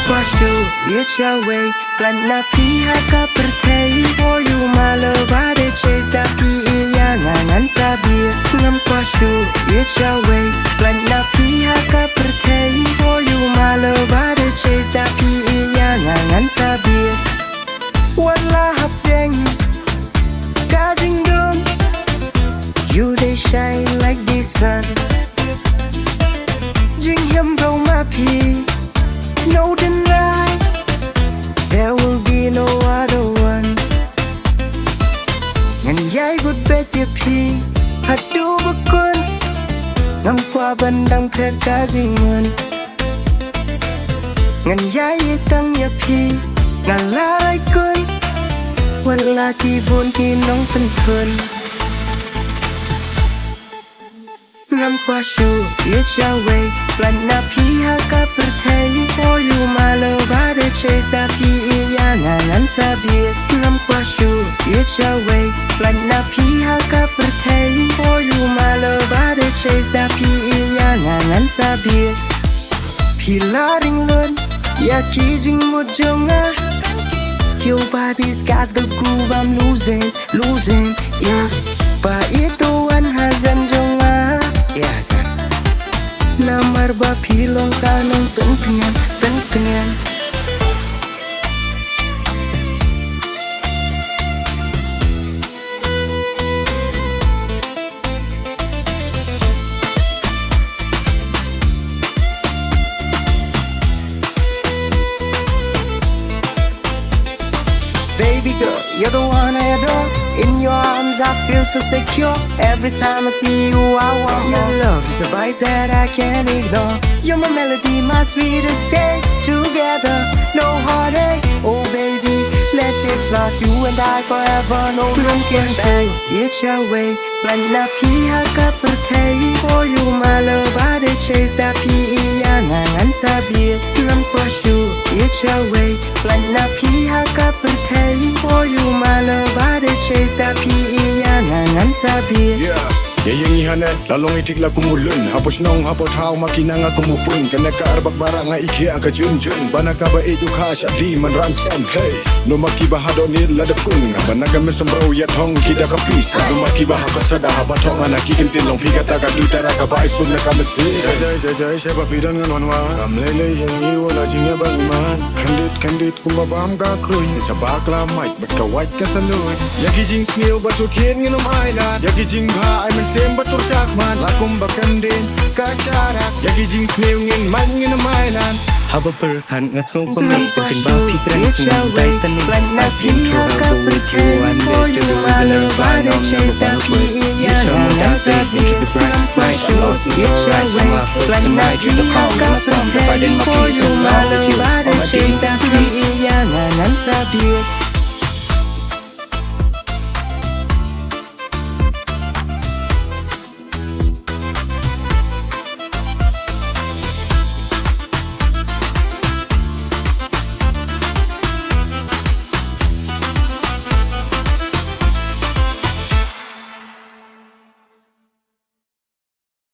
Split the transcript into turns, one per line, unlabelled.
pasyo Yecha way Plan na piha ka pertay For you my love I dey chase Tapi iyangan sabi Ngam pasyo Yecha way Plan na piha ka pertay For you my love I dey chase Tapi iyangan sabi Wala hapdeng Kajing dum You they shine like the sun Jing him bro my pee No deny There will be no other one Ngan yai good bet ya pee Hadu bakun Ngam kwa bandang pet kajing mun Ngan yai itang ya pee Ngalai kun Wala tibun kinong pentun Ngam kwa shu Yecha way Plan na piha ka pertay For you my love I dey chase Tapi iyangan sabi Ngam kwa shu Yecha way Plan na piha ka pertay For you my love I dey chase Tapi iyangan sabi Pilaring lun Ya kijing mo jonga Your body's got the groove, I'm losing, yeah. Pa itu an hazan jonga, yeah. Namar ba pilong kanong pentingan. Baby girl, you're the one I adore. In your arms I feel so secure. Every time I see you I want more. Your love is a vibe that I can't ignore. You're my melody, my sweet escape. Together, no heartache. Oh baby, let this last you and I forever. No one can say it's your way. Plan na piha ka pertay. For you my love I dey chase. Tapi iyangan sabi Ngam pasyo it's your way. Plan na piha ka pertay. For you my love I dey chase. Tapi iyangan sabi
Yang ihanet, lalong itik la kumulun. Hapos nong hapot hao makina nga kumupun. Kana ka arbak bara nga iki aga junjun. Bana ka ba itu ka siya di man ransom. Hey, no makibahado ni ladap kun. Bana ka mesembro ya tong kita ka pisa. No makibahakot sa daha batong nga nakikintin long pigat aga dutara ka ba isun na ka mesi. Jai siya papidan nga nwanwan. Ramlele yang iwala jingya bang iman. Kandit kumbabam ka krun. Isa bakla mic but ka white ka sa lun. Yaki jing snail basukin nga island. Yaki jing ba ay Sem batur sakman lakum bakan din kasyarak Yagi jing smeungin man ngin mailan
Haba perkan ngasong pamit Pagkin ba pitran kung tay tanong I've been through hell go with you And let you the reason I'm fine on never gonna quit You turn my dark days into the brightest night I'm lost in your eyes on my foot tonight You're the calm in my storm Providing my peace no matter what you all my days to see Iyangan sabi